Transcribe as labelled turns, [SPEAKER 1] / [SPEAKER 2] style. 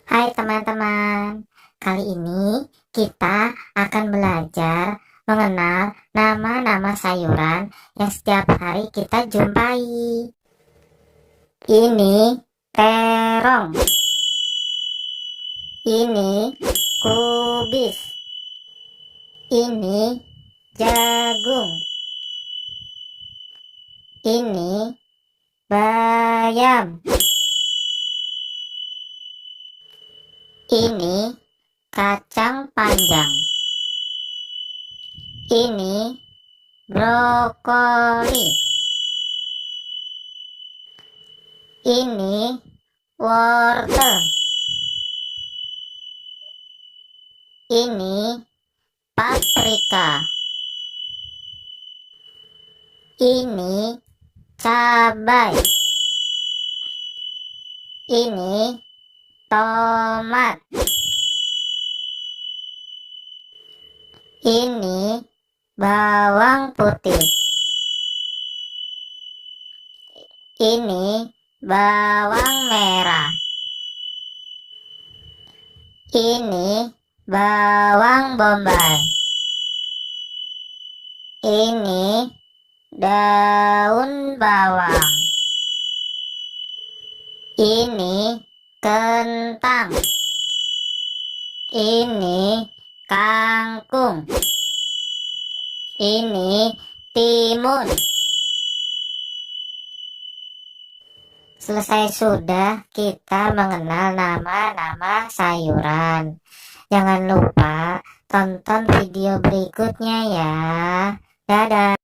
[SPEAKER 1] Hai teman-teman, kali ini kita akan belajar mengenal nama-nama sayuran yang setiap hari kita jumpai. Ini terong, ini kubis, ini jagung, ini bayam, ini kacang panjang, ini brokoli, ini wortel, ini paprika, ini cabai, ini tomat, ini bawang putih, ini bawang merah, ini bawang bombay, ini daun bawang, ini kentang, ini kangkung, ini timun. Selesai sudah kita mengenal nama-nama sayuran. Jangan lupa tonton video berikutnya ya. Dadah.